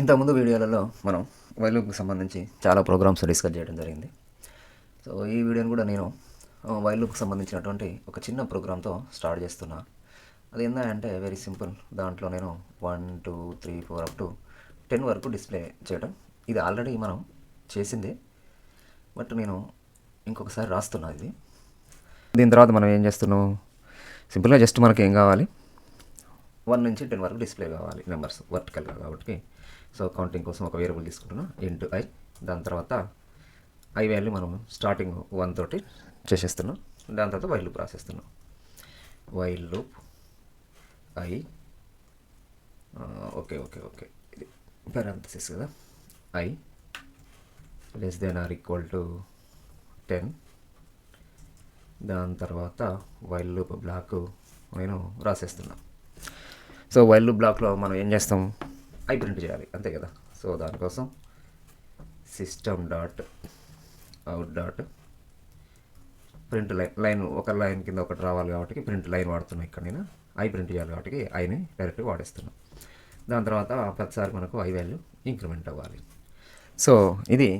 ఇంతకుముందు వీడియోలలో మనం వైల్ లూప్కి సంబంధించి చాలా ప్రోగ్రామ్స్ డిస్కస్ చేయడం జరిగింది. సో ఈ వీడియోని కూడా నేను వైల్ లూప్కి సంబంధించినటువంటి ఒక చిన్న ప్రోగ్రామ్తో స్టార్ట్ చేస్తున్నా. అది ఏంటంటే వెరీ సింపుల్. దాంట్లో నేను 1 2 3 4 అప్ టు 10 వరకు డిస్ప్లే చేయడం. ఇది ఆల్రెడీ మనం చేసిందే, బట్ నేను ఇంకొకసారి రాస్తున్నా ఇది. దీని తర్వాత మనం ఏం చేస్తున్నాం, సింపుల్గా జస్ట్ మనకి ఏం కావాలి, 1 నుంచి 10 వరకు డిస్ప్లే కావాలి నెంబర్స్ వర్టికల్గా. కాబట్టి సో కౌంటింగ్ కోసం ఒక వేరియబుల్ తీసుకుంటున్నా ఇంటూ ఐ. దాని తర్వాత ఐ వాల్యూ మనం స్టార్టింగ్ 1 తోటి చేసేస్తున్నాం. దాని తర్వాత వైల్ లూప్ రాసేస్తున్నాం. While loop I okay okay okay ఇది పారాంథసిస్ కదా. I less than or equal to 10. దాని తర్వాత వైల్ లూప్ బ్లాక్ నేను రాసేస్తున్నా. సో వైల్ లూప్ బ్లాక్లో మనం ఏం చేస్తాం, ఐ ప్రింట్ చేయాలి అంతే కదా. సో దానికోసం system dot out dot print line ఒక లైన్ కింద ఒకటి రావాలి కాబట్టి ప్రింట్ లైన్ వాడుతున్నాం. ఇక్కడ నేను ఐ ప్రింట్ చేయాలి కాబట్టి ఐని డైరెక్ట్గా వాడేస్తున్నాం. దాని తర్వాత ప్రతిసారి మనకు ఐ వాల్యూ ఇంక్రిమెంట్ అవ్వాలి. సో ఇది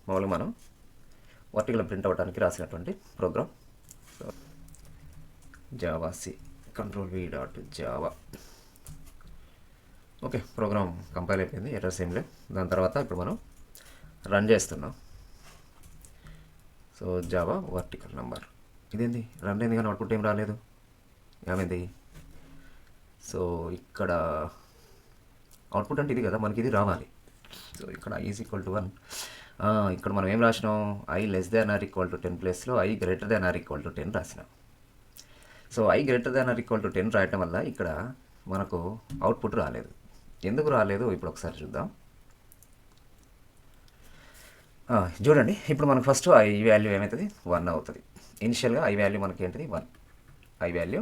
మామూలుగా మనం వర్టికల్ ప్రింట్ అవ్వడానికి రాసినటువంటి program. So Java C control V dot Java. Okay, program compile అయిపోయింది, ఎర్రర్స్ ఏం లేవు. దాని తర్వాత ఇప్పుడు మనం రన్ చేస్తున్నాం. సో జావా వర్టికల్ నెంబర్ ఇదేంది రన్ అయింది కానీ అవుట్పుట్ ఏం రాలేదు, ఏమైంది? సో ఇక్కడ అవుట్పుట్ అంటే ఇది కదా, మనకి ఇది రావాలి. సో ఇక్కడ ఈజ్ ఈక్వల్ టు 1. ఇక్కడ మనం ఏం రాసినాం, I less than or equal to 10 ప్లేస్లో I greater than or equal to 10 రాసినాం. So I greater than or equal to 10 రాయటం వల్ల ఇక్కడ మనకు అవుట్పుట్ రాలేదు. ఎందుకు రాలేదు ఇప్పుడు ఒకసారి చూద్దాం. చూడండి, ఇప్పుడు మనకు ఫస్ట్ ఐ వాల్యూ ఏమవుతుంది, 1 అవుతుంది. ఇనిషియల్గా ఐ వాల్యూ మనకి ఏంటిది 1, ఐ వాల్యూ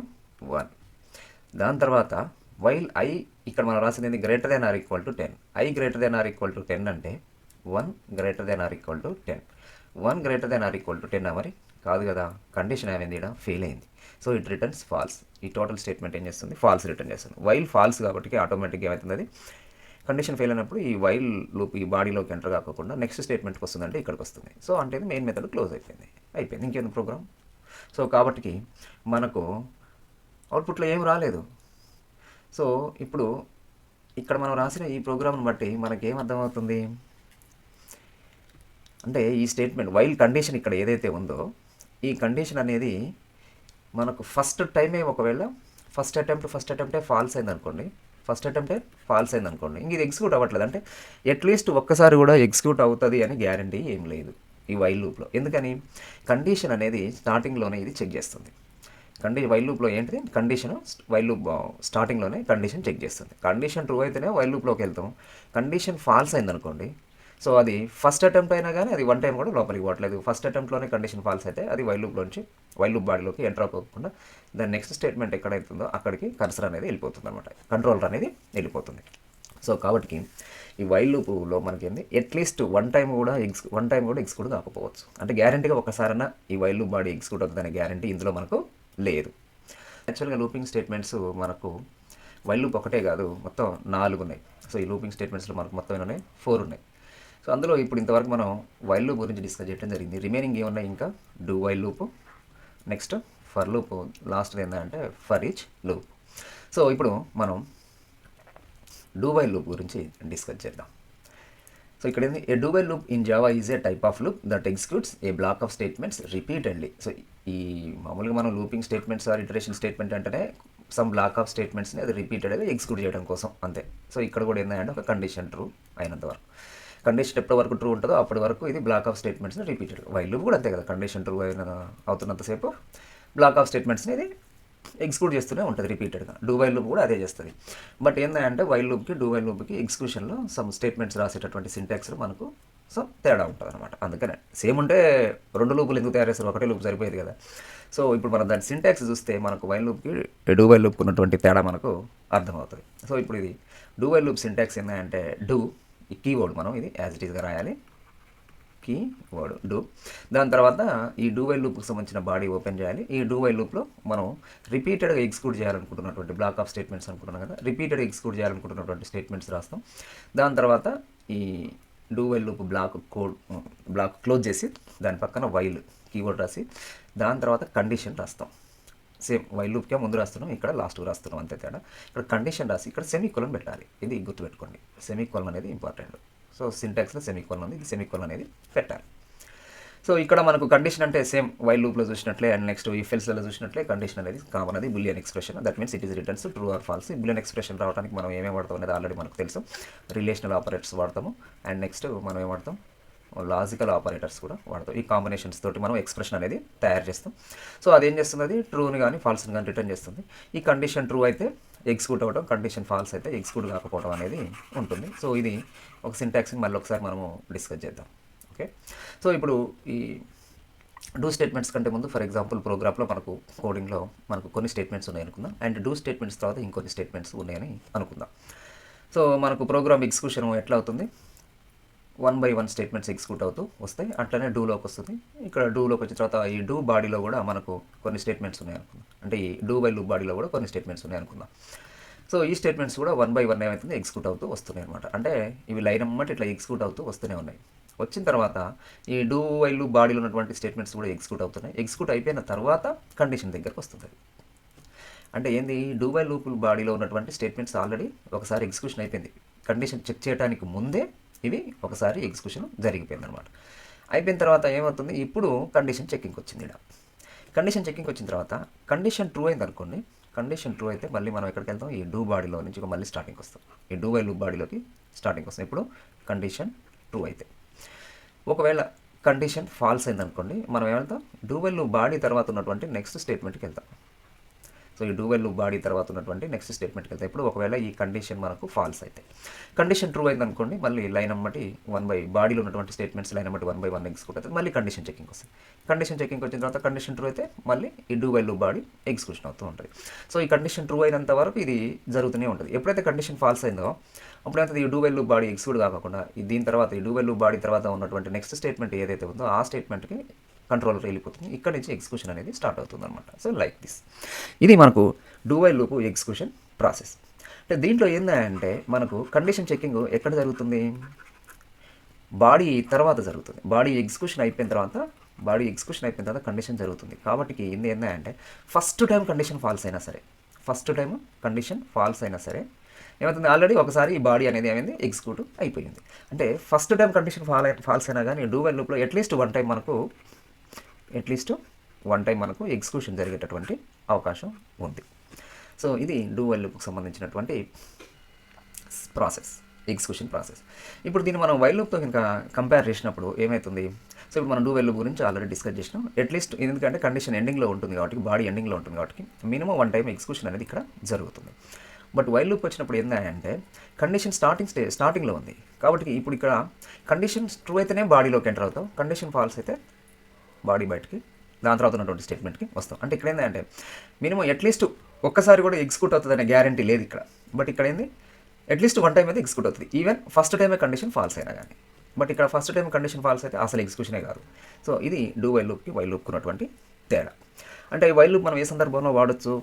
1. దాని తర్వాత వైల్ ఐ ఇక్కడ మనం రాసింది greater than or equal to 10. I greater than or equal to 10 అంటే 1 greater than or equal to 10. 1 greater than or equal to 10 మరి కాదు కదా, కండిషన్ ఏమైంది, ఇక్కడ ఫెయిల్ అయింది. So it returns falls. ఈ టోటల్ స్టేట్మెంట్ ఏం చేస్తుంది, ఫాల్స్ రిటర్న్ చేస్తుంది. వైల్ ఫాల్స్ కాబట్టి ఆటోమేటిక్గా ఏమవుతుంది, అది కండిషన్ ఫెయిల్ అయినప్పుడు ఈ వైల్ లూప్ ఈ బాడీలోకి ఎంటర్ కాకుండా నెక్స్ట్ స్టేట్మెంట్కి వస్తుందంటే ఇక్కడికి వస్తుంది. సో అంటే మెయిన్ మెథడ్ క్లోజ్ అయిపోయింది, ఇంకేంది ప్రోగ్రామ్. సో కాబట్టి మనకు అవుట్పుట్లో ఏం రాలేదు. సో ఇప్పుడు ఇక్కడ మనం రాసిన ఈ ప్రోగ్రామ్ని బట్టి మనకేం అర్థమవుతుంది అంటే, ఈ స్టేట్మెంట్ వైల్ కండిషన్ ఇక్కడ ఏదైతే ఉందో ఈ కండిషన్ అనేది మనకు ఫస్ట్ టైమే, ఒకవేళ ఫస్ట్ అటెంప్టే ఫాల్స్ అయిందనుకోండి, ఇంక ఇది ఎగ్జిక్యూట్ అవ్వట్లేదు అంటే అట్లీస్ట్ ఒక్కసారి కూడా ఎగ్జిక్యూట్ అవుతుంది అని గ్యారంటీ ఏం లేదు ఈ వైల్ లూప్లో. ఎందుకని, కండిషన్ అనేది స్టార్టింగ్లోనే ఇది చెక్ చేస్తుంది. వైల్ లూప్లో ఏంటిది కండిషన్, వైల్ లూప్ స్టార్టింగ్లోనే కండిషన్ చెక్ చేస్తుంది. కండిషన్ ట్రూ అయితేనే వైల్ లూప్లోకి వెళ్తాం. కండిషన్ ఫాల్స్ అయిందనుకోండి, సో అది ఫస్ట్ అటెంప్ట్ అయినా కానీ అది 1 టైం కూడా లోపలికి పోవట్లేదు. ఫస్ట్ అటెంప్ట్లోనే కండిషన్ ఫాల్స్ అయితే అది వైల్ లూప్ బాడీలోకి ఎంటర్ అవ్వకుండా దాని నెక్స్ట్ స్టేట్మెంట్ ఎక్కడైతుందో అక్కడికి కర్సర్ అనేది వెళ్ళిపోతుంది అనమాట, కంట్రోలర్ అనేది వెళ్ళిపోతుంది. సో కాబట్టి ఈ వైల్ లూప్లో మనకి ఏంది అట్లీస్ట్ 1 టైం కూడా ఎగ్జిక్యూట్ కాకపోవచ్చు. అంటే గ్యారంటీగా ఒకసారైనా ఈ వైల్ లూప్ బాడీ ఎగ్జిక్యూట్ అవుతుందనే గ్యారంటీ ఇందులో మనకు లేదు. యాక్చువల్గా లూపింగ్ స్టేట్మెంట్స్ మనకు వైల్ లూప్ ఒకటే కాదు, మొత్తం 4 ఉన్నాయి. సో ఈ లూపింగ్ స్టేట్మెంట్స్లో మనకు మొత్తం ఉన్నాయి 4 ఉన్నాయి. సో అందులో ఇప్పుడు ఇంతవరకు మనం వైల్ లూప్ గురించి డిస్కస్ చేయడం జరిగింది. రిమైనింగ్ ఏమున్నాయి ఇంకా, do while loop, next for loop, last ఏంటంటే ఫర్ ఈచ్ లూప్. సో ఇప్పుడు మనం డూ వైల్ లూప్ గురించి డిస్కస్ చేద్దాం. సో ఇక్కడ ఏంది, a do while loop in Java is a type of loop that executes a block of statements repeatedly. So ఈ మామూలుగా మనం looping statements or iteration statement అంటేనే సమ్ బ్లాక్ ఆఫ్ స్టేట్మెంట్స్ని అది రిపీటెడ్గా ఎగ్జిక్యూట్ చేయడం కోసం అంతే. సో ఇక్కడ కూడా ఏంటంటే ఒక కండిషన్ ట్రూ అయినంత వరకు, కండిషన్ ఎప్పటి వరకు ట్రూ ఉంటుందో అప్పటి వరకు ఇది బ్లాక్ ఆఫ్ స్టేట్మెంట్స్ని రిపీటెడ్. వైల్ లూప్ కూడా అంతే కదా, కండిషన్ ట్రూ అవుతున్నంతసేపు బ్లాక్ ఆఫ్ స్టేట్మెంట్స్ని ఇది ఎగ్జిక్యూట్ చేస్తూనే ఉంటుంది రిపీటెడ్గా. డూ వైల్ లూప్ కూడా అదే చేస్తుంది. బట్ ఏంటంటే వైల్ లూప్కి డూ వైల్ లూప్కి ఎగ్జిక్యూషన్లో సమ్ స్టేట్మెంట్స్ రాసేటటువంటి సింటాక్స్లో మనకు సో తేడా ఉంటుంది అనమాట. అందుకనే సేమ్ ఉంటే 2 లూపులు ఎందుకు తయారు చేస్తారు, ఒకటే లూప్ సరిపోయేది కదా. సో ఇప్పుడు మనం దాని సింటాక్స్ చూస్తే మనకు వైల్ లూప్కి డూ వైల్ లూప్కి ఉన్నటువంటి తేడా మనకు అర్థమవుతుంది. సో ఇప్పుడు ఇది డూ వైల్ లూప్ సింటాక్స్ ఏంటంటే, డూ ఈ కీవర్డ్ మనం ఇది యాజ్ ఇట్ ఈస్గా రాయాలి. Keyword do. దాని తర్వాత ఈ డూ వైల్ లూప్కి సంబంధించిన బాడీ ఓపెన్ చేయాలి. ఈ డూ వైల్ లూప్లో మనం రిపీటెడ్గా ఎగ్జిక్యూట్ చేయాలనుకుంటున్నటువంటి బ్లాక్ ఆఫ్ స్టేట్మెంట్స్ అనుకుంటున్నాం కదా, రిపీటెడ్గా ఎగ్జిక్యూట్ చేయాలనుకుంటున్నటువంటి స్టేట్మెంట్స్ రాస్తాం. దాని తర్వాత ఈ do while loop block close చేసి దాని పక్కన వైల్ కీవర్డ్ రాసి దాని తర్వాత కండిషన్ రాస్తాం. సేమ్ వైల్ లూప్కే ముందు రాస్తున్నాం, ఇక్కడ లాస్ట్కి రాస్తున్నాం, అంతే తేడా. ఇక్కడ కండిషన్ రాసి ఇక్కడ సెమీకోలన్ పెట్టాలి. ఇది గుర్తుపెట్టుకోండి, సెమీకోలన్ అనేది ఇంపార్టెంట్. సో సింటాక్స్లో సెమీకోలన్ ఉంది, ఇది సెమీకోలన్ అనేది పెట్టాలి. సో ఇక్కడ మనకు కండిషన్ అంటే సేమ్ వైల్ లూప్లో చూసినట్లే అండ్ నెక్స్ట్ ఈ ఫెల్స్లో చూసినట్లే కండిషన్ అనేది కామన్, అది boolean expression. That means it is returns true or false. Boolean expression రావడానికి మనం ఏమేమి వాడతాం అనేది ఆల్రెడీ మనకు తెలుసు. రిలేషనల్ ఆపరేటర్స్ వాడతాము అండ్ నెక్స్ట్ మనం ఏం వాడతాం, లాజికల్ ఆపరేటర్స్ కూడా వాడతాం. ఈ కాంబినేషన్స్ తోటి మనం ఎక్స్ప్రెషన్ అనేది తయారు చేస్తాం. సో అదేం చేస్తుంది, అది ట్రూని కానీ ఫాల్స్ని కానీ రిటర్న్ చేస్తుంది. ఈ కండిషన్ ట్రూ అయితే ఎగ్జిక్యూట్ అవ్వడం, కండిషన్ ఫాల్స్ అయితే ఎగ్జిక్యూట్ కాకపోవడం అనేది ఉంటుంది. సో ఇది ఒక సింటాక్స్ని మళ్ళీ ఒకసారి మనము డిస్కస్ చేద్దాం. ఓకే, సో ఇప్పుడు ఈ డూ స్టేట్మెంట్స్ కంటే ముందు ఫర్ ఎగ్జాంపుల్ ప్రోగ్రామ్లో మనకు కోడింగ్లో మనకు కొన్ని స్టేట్మెంట్స్ ఉన్నాయి అనుకుందాం, అండ్ డూ స్టేట్మెంట్స్ తర్వాత ఇంకొన్ని స్టేట్మెంట్స్ ఉన్నాయని అనుకుందాం. సో మనకు ప్రోగ్రామ్ ఎగ్జిక్యూషన్ ఎట్లా అవుతుంది, 1 by 1 స్టేట్మెంట్స్ ఎగ్జిక్యూట్ అవుతూ వస్తాయి. అట్లనే డూలోకి వస్తుంది. ఇక్కడ డూలోకి వచ్చిన తర్వాత ఈ డూ బాడీలో కూడా మనకు కొన్ని స్టేట్మెంట్స్ ఉన్నాయి అనుకుందాం, అంటే ఈ డూ బై లూప్ బాడీలో కూడా కొన్ని స్టేట్మెంట్స్ ఉన్నాయి అనుకుందాం. సో ఈ స్టేట్మెంట్స్ కూడా 1 by 1 ఏమవుతుంది, ఎగ్జిక్యూట్ అవుతూ వస్తున్నాయి అనమాట. అంటే ఇవి లైన్ అమ్మటి ఇట్లా ఎగ్జిక్యూట్ అవుతూ వస్తూనే ఉన్నాయి. వచ్చిన తర్వాత ఈ డూ బై లూప్ బాడీలో ఉన్నటువంటి స్టేట్మెంట్స్ కూడా ఎగ్జిక్యూట్ అవుతున్నాయి. ఎగ్జిక్యూట్ అయిపోయిన తర్వాత కండిషన్ దగ్గరకు వస్తుంది. అంటే ఏంది, డూ బై లూప్ బాడీలో ఉన్నటువంటి స్టేట్మెంట్స్ ఆల్రెడీ ఒకసారి ఎగ్జిక్యూషన్ అయిపోయింది. కండిషన్ చెక్ చేయడానికి ముందే ఇవి ఒకసారి ఎగ్జిక్యూషన్ జరిగిపోయింది అనమాట. అయిపోయిన తర్వాత ఏమవుతుంది, ఇప్పుడు కండిషన్ చెక్కింగ్ వచ్చింది. ఇక్కడ కండిషన్ చెక్కింగ్ వచ్చిన తర్వాత కండిషన్ ట్రూ అయింది అనుకోండి. కండిషన్ ట్రూ అయితే మళ్ళీ మనం ఎక్కడికి వెళ్తాం, ఈ డూ బాడీలో నుంచి మళ్ళీ స్టార్టింగ్ వస్తాం. ఈ డూ బై లూప్ బాడీలోకి స్టార్టింగ్ వస్తాం. ఇప్పుడు కండిషన్ ట్రూ అయితే, ఒకవేళ కండిషన్ ఫాల్స్ అయింది అనుకోండి, మనం ఏమంటాం, డూ బై లూప్ బాడీ తర్వాత ఉన్నటువంటి నెక్స్ట్ స్టేట్మెంట్కి వెళ్తాం. సో ఈ డూ వైల్ లూప్ బాడీ తర్వాత ఉన్నటువంటి నెక్స్ట్ స్టేట్మెంట్కి వెళ్తాయి. ఇప్పుడు ఒకవేళ ఈ కండిషన్ మనకు ఫాల్స్ అయితే, కండిషన్ ట్రూ అయింది అనుకోండి, మళ్ళీ లైన్ అమ్మటి 1 by బాడీలో ఉన్నటువంటి స్టేట్మెంట్స్ లైన్ అమ్మటి 1 by 1 ఎగ్జిక్యూట్ అవుతుంది. మళ్ళీ కండిషన్ చెకింగ్ వస్తుంది. కండిషన్ చెకింగ్ వచ్చిన తర్వాత కండిషన్ ట్రూ అయితే మళ్ళీ ఈ do while loop body execution అవుతూ ఉంటుంది. సో ఈ కండిషన్ ట్రూ అయినంత వరకు ఇది జరుగుతూనే ఉంటుంది. ఎప్పుడైతే కండిషన్ ఫాల్స్ అయిందో అప్పుడైతే ఈ do while loop body execute కాకుండా దీని తర్వాత ఈ డూ వైల్ లూప్ బాడీ తర్వాత ఉన్నటువంటి నెక్స్ట్ స్టేట్మెంట్ ఏదైతే ఉందో ఆ స్టేట్మెంట్కి కంట్రోలర్ వెళ్ళిపోతుంది. ఇక్కడ నుంచి ఎగ్జిక్యూషన్ అనేది స్టార్ట్ అవుతుంది అనమాట. సో లైక్ దిస్, ఇది మనకు do while loop execution process. అంటే దీంట్లో ఏంటంటే మనకు కండిషన్ చెకింగ్ ఎక్కడ జరుగుతుంది, బాడీ తర్వాత జరుగుతుంది. బాడీ ఎగ్జిక్యూషన్ అయిపోయిన తర్వాత కండిషన్ జరుగుతుంది. కాబట్టి ఏంటంటే ఫస్ట్ టైం కండిషన్ ఫాల్స్ అయినా సరే ఏమవుతుంది, ఆల్రెడీ ఒకసారి ఈ బాడీ అనేది ఏమైంది, ఎగ్జిక్యూట్ అయిపోయింది. అంటే ఫస్ట్ టైం కండిషన్ ఫాల్స్ అయినా కానీ డూ వైల్ లూప్లో అట్లీస్ట్ వన్ టైం మనకు ఎగ్జిక్యూషన్ జరిగేటటువంటి అవకాశం ఉంది. సో ఇది డూ వైల్ లూప్కి సంబంధించినటువంటి ప్రాసెస్, ఎగ్జిక్యూషన్ ప్రాసెస్. ఇప్పుడు దీన్ని మనం వైల్ లూప్తో కనుక కంపేర్ చేసినప్పుడు ఏమవుతుంది, సో ఇప్పుడు మనం డూ వైల్ లూప్ గురించి ఆల్రెడీ డిస్కస్ చేసినాం. అట్లీస్ట్ ఎందుకంటే కండిషన్ ఎండింగ్లో ఉంటుంది కాబట్టి, బాడీ ఎండింగ్లో ఉంటుంది కాబట్టి మినిమం 1 టైం ఎగ్జిక్యూషన్ అనేది ఇక్కడ జరుగుతుంది. బట్ వైల్ లూప్ వచ్చినప్పుడు ఏంటంటే కండిషన్ స్టార్టింగ్లో ఉంది కాబట్టి ఇప్పుడు ఇక్కడ కండిషన్ ట్రూ అయితేనే బాడీలోకి ఎంటర్ అవుతాం, కండిషన్ ఫాల్స్ అయితే బాడీ బయటికి దాని తర్వాత ఉన్నటువంటి స్టేట్మెంట్కి వస్తాం. అంటే ఇక్కడ ఏంటంటే మినిమం అట్లీస్ట్ ఒక్కసారి కూడా ఎగ్జిక్యూట్ అవుతుంది అనే గ్యారంటీ లేదు ఇక్కడ. బట్ ఇక్కడ ఏంది, అట్లీస్ట్ 1 టైం అయితే ఎగ్జిక్యూట్ అవుతుంది, ఈవెన్ ఫస్ట్ టైమే కండిషన్ ఫాల్స్ అయినా కానీ. బట్ ఇక్కడ ఫస్ట్ టైం కండిషన్ ఫాల్స్ అయితే అసలు ఎగ్జిక్యూషనే కాదు. సో ఇది డూ వైల్ లూప్కి వైల్ లూప్కి ఉన్నటువంటి తేడా. అంటే ఈ వైల్ లూప్ మనం ఏ సందర్భంలో వాడచ్చు,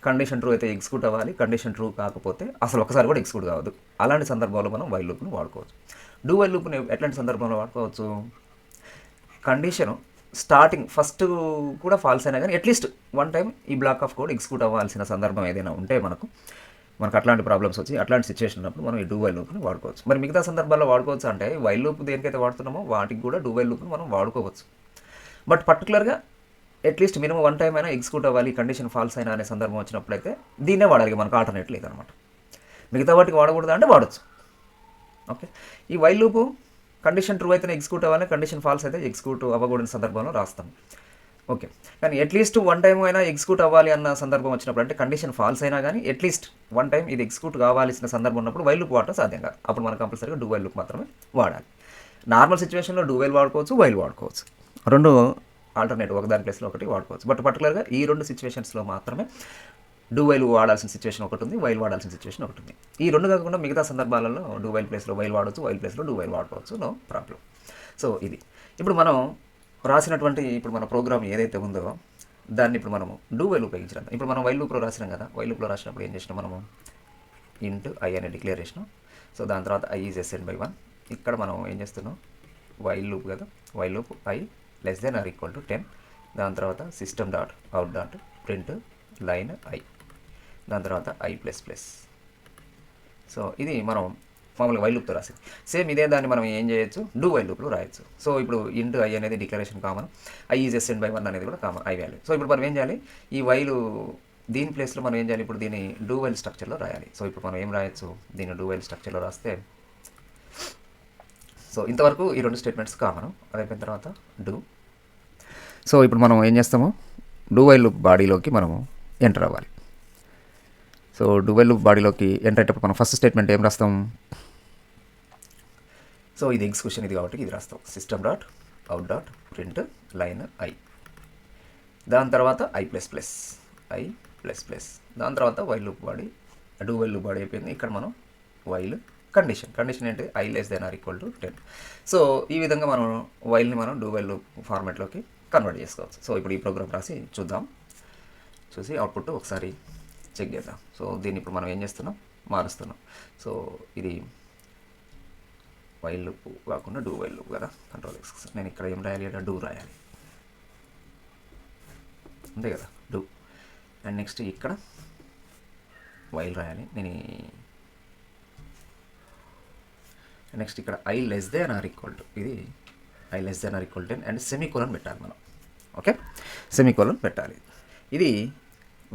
కండిషన్ ట్రూ అయితే ఎగ్జిక్యూట్ అవ్వాలి, కండిషన్ ట్రూ కాకపోతే అసలు ఒకసారి కూడా ఎగ్జిక్యూట్ కావద్దు. అలాంటి సందర్భాల్లో మనం వైల్ లూప్ని వాడుకోవచ్చు. డూ వైల్ లూప్ని ఎట్లాంటి సందర్భంలో వాడుకోవచ్చు, కండిషన్ స్టార్టింగ్ ఫస్ట్ కూడా ఫాల్స్ అయినా కానీ అట్లీస్ట్ 1 టైం ఈ బ్లాక్ ఆఫ్ కోడ్ ఎగ్జిక్యూట్ అవ్వాల్సిన సందర్భం ఏదైనా ఉంటే మనకు అట్లాంటి ప్రాబ్లమ్స్ వచ్చి అట్లాంటి సిచ్యువేషన్ ఉన్నప్పుడు మనం ఈ డూ వైల్ లూప్ని వాడుకోవచ్చు. మరి మిగతా సందర్భాల్లో వాడుకోవచ్చు అంటే వైల్ లూప్ దేనికైతే వాడుతున్నామో వాటికి కూడా డూ వైల్ లూప్ని మనం వాడుకోవచ్చు. బట్ పర్టికులర్గా అట్లీస్ట్ మినిమం 1 టైం అయినా ఎగ్జిక్యూట్ అవ్వాలి, కండిషన్ ఫాల్స్ అయినా అనే సందర్భం వచ్చినప్పుడైతే దీన్నే వాడాలి, మనకు ఆల్టర్నేట్ లేదనమాట. మిగతా వాటికి వాడకూడదు అంటే వాడచ్చు. ఓకే, ఈ వైల్ లూపు కండిషన్ ట్రూ అయితేనే ఎగ్జిక్యూట్ అవ్వాలి, కండిషన్ ఫాల్స్ అయితే ఎగ్జిక్యూట్ అవ్వకూడని సందర్భంలో రాస్తాం. ఓకే, కానీ అట్లీస్ట్ 1 టైం అయినా ఎగ్జిక్యూట్ అవ్వాలి అన్న సందర్భం వచ్చినప్పుడు, అంటే కండిషన్ ఫాల్స్ అయినా కానీ అట్లీస్ట్ 1 టైం ఇది ఎగ్జిక్యూట్ కావాల్సిన సందర్భం ఉన్నప్పుడు వైల్ లూప్ వాడటం సాధ్యం కాదు. అప్పుడు మనం కంపల్సరీగా డూ వైల్ లూప్ మాత్రమే వాడాలి. నార్మల్ సిచ్యువేషన్లో డూ వైల్ వాడుకోవచ్చు, వైల్ వాడుకోవచ్చు, రెండు ఆల్టర్నేటివ్ ఒకదాని ప్లేస్లో ఒకటి వాడుకోవచ్చు. బట్ పర్టికులర్గా ఈ 2 సిచ్యువేషన్స్లో మాత్రమే డూ వైల్ వాడాల్సిన సిచ్యువేషన్ ఒకటి ఉంది, వైల్ వాడాల్సిన సిచ్యువేషన్ ఒకటి ఉంది. ఈ 2 కాకుండా మిగతా సందర్భాలలో డూ వైల్ ప్లేస్లో వైల్ వాడవచ్చు, వైల్ ప్లేస్లో డూ వైల్ వాడుకోవచ్చు, నో ప్రాబ్లం. సో ఇది ఇప్పుడు మనం రాసినటువంటి ఇప్పుడు మన ప్రోగ్రామ్ ఏదైతే ఉందో దాన్ని ఇప్పుడు మనము డూ వైల్ ఉపయోగించడం. ఇప్పుడు మనం వైల్ లూప్లో రాసినాం కదా, వైల్ లూప్లో రాసినప్పుడు ఏం చేసినాం మనము ఇంటూ ఐ అనే డిక్లేర్ చేసినాం. సో దాని తర్వాత ఐ ఈజ్ ఎస్ఎన్ బై 1. ఇక్కడ మనం ఏం చేస్తున్నాం, వైల్ లూప్ కదా, while loop I less than or equal to 10. దాని తర్వాత system dot out dot print line I, దాని తర్వాత ఐ ప్లస్ ప్లస్. సో ఇది మనం మామూలుగా వైల్ లూప్తో రాసింది. సేమ్ ఇదే దాన్ని మనం ఏం చేయొచ్చు, డూ వైల్ లూప్లో రాయొచ్చు. సో ఇప్పుడు ఇంటూ ఐ అనేది declaration common, I is SN by 1 అనేది కూడా కామన్, ఐ వాల్యూ. సో ఇప్పుడు మనం ఏం చేయాలి, ఈ వైలు దీని ప్లేస్లో మనం ఏం చేయాలి, ఇప్పుడు దీన్ని డూ వైల్ స్ట్రక్చర్లో రాయాలి. సో ఇప్పుడు మనం ఏం రాయొచ్చు, దీన్ని డూ వైల్ స్ట్రక్చర్లో రాస్తే, సో ఇంతవరకు ఈ రెండు స్టేట్మెంట్స్ కామన్. అది అయిపోయిన తర్వాత డూ. సో ఇప్పుడు మనం ఏం చేస్తాము, డూ వైల్ లూప్ బాడీలోకి మనము ఎంటర్ అవ్వాలి. సో డూ వైల్ లూప్ బాడీలోకి ఎంటర్ అయ్యేటప్పుడు మనం ఫస్ట్ స్టేట్మెంట్ ఏం రాస్తాం, సో ఇది ఎగ్జిక్యూషన్ ఇది కాబట్టి ఇది రాస్తాం, system dot out dot print line I, దాని తర్వాత I plus plus, I plus plus, దాని తర్వాత while loop body, do while loop body అయిపోయింది. ఇక్కడ మనం వైల్ కండిషన్ ఏంటి, I less than or equal to 10. So ఈ విధంగా మనం వైల్ని మనం డూ వైల్ లూప్ ఫార్మాట్లోకి కన్వర్ట్ చేసుకోవచ్చు. సో ఇప్పుడు ఈ ప్రోగ్రామ్ రాసి చూద్దాం, చూసి అవుట్పుట్ ఒకసారి చెక్ చేద్దాం. సో దీన్ని ఇప్పుడు మనం ఏం చేస్తున్నాం, మారుస్తున్నాం. సో ఇది వైల్ లూప్ కాకుండా డూ వైల్ లూప్ కదా, కంట్రోల్ ఎక్స్. నేను ఇక్కడ ఏం రాయాలి అంటే డూ రాయాలి, అంతే కదా, డూ. అండ్ నెక్స్ట్ ఇక్కడ వైల్ రాయాలి నేను. నెక్స్ట్ ఇక్కడ I less than or equal to, ఇది I less than or equal to 10 and semicolon పెట్టాలి మనం. ఓకే, సెమీకోలన్ పెట్టాలి. ఇది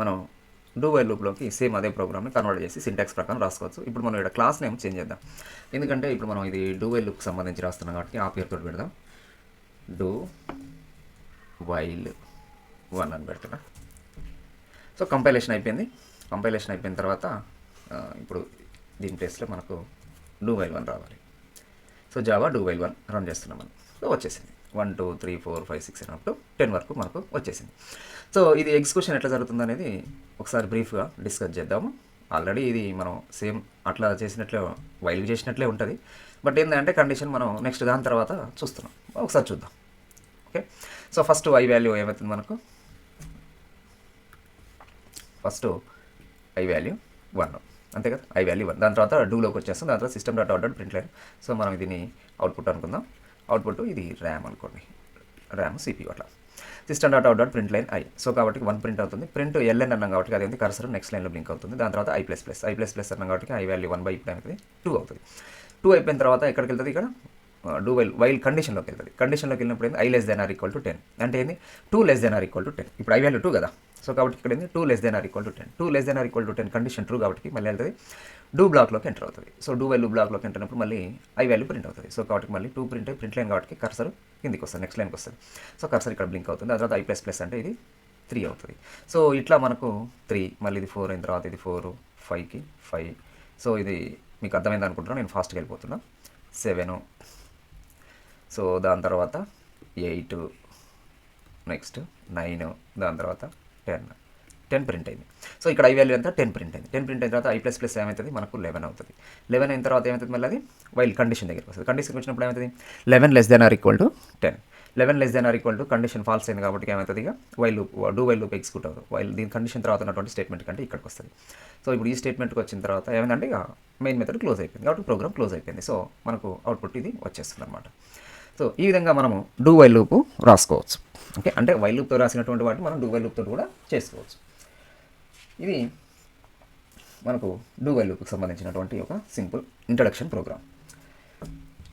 మనం డూ వైల్ లూప్లోకి సేమ్ అదే ప్రోగ్రామ్ని కన్వర్ట్ చేసి సింటాక్స్ ప్రకారం రాసుకోవచ్చు. ఇప్పుడు మనం ఇక్కడ క్లాస్ నేమ్ చేంజ్ చేద్దాం, ఎందుకంటే ఇప్పుడు మనం ఇది డూ వైల్ లూప్కి సంబంధించి రాస్తున్నాం కాబట్టి ఆ పేరుతో పెడదాం, డూ వైల్ 1 అని పెడుతున్నా. సో కంపైలేషన్ అయిపోయింది. కంపైలేషన్ అయిపోయిన తర్వాత ఇప్పుడు దీని ప్లేస్లో మనకు డూ వైల్ 1 రావాలి. So Java do while 1 run చేస్తున్నాం మనం. సో వచ్చేసింది 1 2 3 4 5 6 అప్ టు 10 వరకు మనకు వచ్చేసింది. సో ఇది ఎగ్జిక్యూషన్ ఎట్లా జరుగుతుంది అనేది ఒకసారి బ్రీఫ్గా డిస్కస్ చేద్దాము. ఆల్రెడీ ఇది మనం సేమ్ అట్లా చేసినట్లే వైల్ చేసినట్లే ఉంటుంది. బట్ ఏంటంటే కండిషన్ మనం నెక్స్ట్ దాని తర్వాత చూస్తున్నాం, ఒకసారి చూద్దాం. Okay, so first I value ఏమవుతుంది మనకు, ఫస్ట్ ఐ వాల్యూ 1, అంతే కదా, ఐ వాల్యూ 1. దాని తర్వాత డూలోకి వచ్చేస్తాం, దాని తర్వాత system dot out dot print line. So మనం దీన్ని అవుట్పుట్ అనుకుందాం. అవుట్పుట్ ఇది ర్యామ్ అనుకోండి, ర్యామ్ సిపియూ అట్లా. System dot out dot print line I. So కాబట్టి 1 ప్రింట్ అవుతుంది. ప్రింట్ ఎల్ఎన్ అన్నాం కాబట్టి అది కర్సర్ నెక్స్ట్ లైన్లో బ్లింక్ అవుతుంది. దాని తర్వాత I plus plus, I plus plus అన్నాం కాబట్టి ఐ వాల్యూ 1 బై ఇప్పుడు అవుతుంది 2 అవుతుంది. 2 అయిపోయిన తర్వాత ఎక్కడికి వెళ్తుంది, ఇక్కడ డూ వైల్ కండిషన్లోకి వెళ్తుంది. కండిషన్లోకి వెళ్ళినప్పుడు ఏంది, I less than or equal to 10 అంటే ఏంది 2 less than or equal to 10. ఇప్పుడు ఐ వాల్యూ 2 కదా, సో కాబట్టి ఇక్కడ ఏంది 2 less than or equal to 10. 2 less than or equal to 10 condition true కాబట్టి మళ్ళీ వెళ్తుంది డూ బ్లాక్లోకి ఎంటర్ అవుతుంది. సో డూ వైల్ బ్లాక్లోకి ఎంటర్ అయినప్పుడు మళ్ళీ ఐ వాల్యూ ప్రింట్ అవుతుంది. సో కాబట్టి మళ్ళీ 2 ప్రింట్ లైన్ కాబట్టి కర్సర్ కిందికి వస్తుంది, నెక్స్ట్ లైన్కి వస్తుంది. సో కర్సర్ ఇక్కడ బ్లింక్ అవుతుంది. దాని తర్వాత ఐ ప్లస్ ప్లస్ అంటే ఇది 3 అవుతుంది. సో ఇట్లా మనకు 3, మళ్ళీ ఇది 4 అయిన తర్వాత ఇది 4, 5కి 5. సో ఇది మీకు అర్థమైంది అనుకుంటున్నాను, నేను ఫాస్ట్గా వెళ్ళిపోతున్నా. 7, సో దాని తర్వాత 8, నెక్స్ట్ 9, దాని తర్వాత 10 ప్రింట్ అయింది. సో ఇక్కడ ఐ వాల్యూ అంతా 10 ప్రింట్ అయింది. 10 ప్రింట్ అయిన తర్వాత ఐ ప్లస్ ప్లస్ ఏమవుతుంది మనకు 11 అవుతుంది. 11 అయిన తర్వాత ఏమవుతుంది, మళ్ళీ అది వైల్ కండిషన్ దగ్గరికి వస్తుంది. కండిషన్కి వచ్చినప్పుడు ఏమవుతుంది 11 less than or equal to 10. 11 less than or equal to condition false అయింది కాబట్టి ఏమవుతుంది, ఇక while loop do while loop execute అవుతుంది. వైల్ దీని కండిషన్ తర్వాత ఉన్నటువంటి స్టేట్మెంట్ కంటే ఇక్కడికి వస్తుంది. సో ఇప్పుడు ఈ స్టేట్మెంట్కి వచ్చిన తర్వాత ఏమైందంటే ఇక మెయిన్ మెథడ్ క్లోజ్ అయిపోయింది కాబట్టి ప్రోగ్రామ్ క్లోజ్ అయిపోయింది. సో మనకు అవుట్పుట్ ఇది వచ్చేస్తుంది అనమాట. సో ఈ విధంగా మనము డూ వైల్ లూప్ రాసుకోవచ్చు. ఓకే, అంటే వైల్ లూప్తో రాసినటువంటి వాటిని మనం డూ వైల్ లూప్తో కూడా చేసుకోవచ్చు. ఇది మనకు డూ వైల్ లూప్కి సంబంధించినటువంటి ఒక సింపుల్ ఇంట్రడక్షన్ ప్రోగ్రామ్.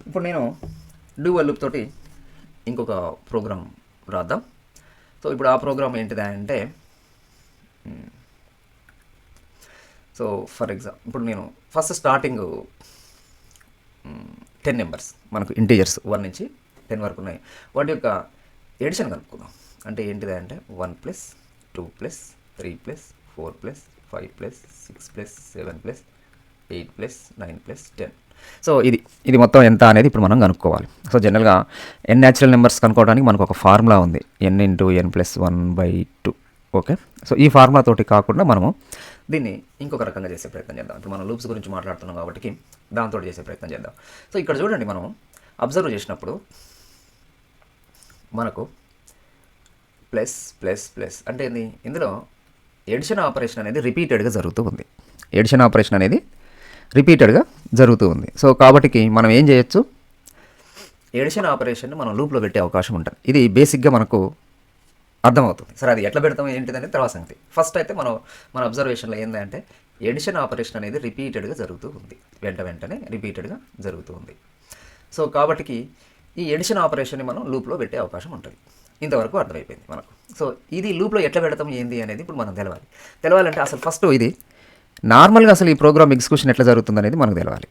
ఇప్పుడు నేను డూ వైల్ లూప్ తోటి ఇంకొక ప్రోగ్రామ్ రాద్దాం. సో ఇప్పుడు ఆ ప్రోగ్రామ్ ఏంటిదా అంటే, సో ఫర్ ఎగ్జాంపుల్ ఇప్పుడు నేను ఫస్ట్ స్టార్టింగ్ 10 నెంబర్స్ మనకు ఇంటీజర్స్ 1 నుంచి 10 వరకు ఉన్నాయి, వాటి యొక్క ఎడిషన్ కలుపుకుందాం. అంటే ఏంటిదా అంటే 1 + 2 + 3 + 4 + 5 + 6 + 7 + 8 + 9 + 10. సో ఇది మొత్తం ఎంత అనేది ఇప్పుడు మనం కనుక్కోవాలి. సో జనరల్గా n న్యాచురల్ నెంబర్స్ కనుక్కోవడానికి మనకు ఒక ఫార్ములా ఉంది, n × n + 1/2. ఓకే, సో ఈ ఫార్ములా తోటి కాకుండా మనము దీన్ని ఇంకొక రకంగా చేసే ప్రయత్నం చేద్దాం. ఇప్పుడు మనం లూప్స్ గురించి మాట్లాడుతున్నాం కాబట్టి దాంతో చేసే ప్రయత్నం చేద్దాం. సో ఇక్కడ చూడండి, మనం అబ్జర్వ్ చేసినప్పుడు మనకు ప్లస్ ప్లస్ ప్లస్ అంటే ఏంది, ఇందులో ఎడిషన్ ఆపరేషన్ అనేది రిపీటెడ్గా జరుగుతూ ఉంది. ఎడిషన్ ఆపరేషన్ అనేది రిపీటెడ్గా జరుగుతూ ఉంది. సో కాబట్టి మనం ఏం చేయొచ్చు, ఎడిషన్ ఆపరేషన్ మనం లూప్లో పెట్టే అవకాశం ఉంటుంది. ఇది బేసిక్గా మనకు అర్థమవుతుంది. సరే అది ఎట్లా పెడతాం ఏంటిదని తర్వాత సంగతి. ఫస్ట్ అయితే మన అబ్జర్వేషన్లో ఏంటంటే ఎడిషన్ ఆపరేషన్ అనేది రిపీటెడ్గా జరుగుతూ ఉంది, వెంటనే రిపీటెడ్గా జరుగుతూ ఉంది. సో కాబట్టి ఈ ఎడిషన్ ఆపరేషన్ని మనం లూప్లో పెట్టే అవకాశం ఉంటుంది. ఇంతవరకు అర్థమైపోయింది మనకు. సో ఇది లూప్లో ఎట్లా పెడతాం ఏంది అనేది ఇప్పుడు మనం తెలవాలంటే అసలు ఫస్ట్ ఇది నార్మల్గా అసలు ఈ ప్రోగ్రామ్ ఎగ్జిక్యూషన్ ఎట్లా జరుగుతుంది అనేది మనకు తెలవాలి.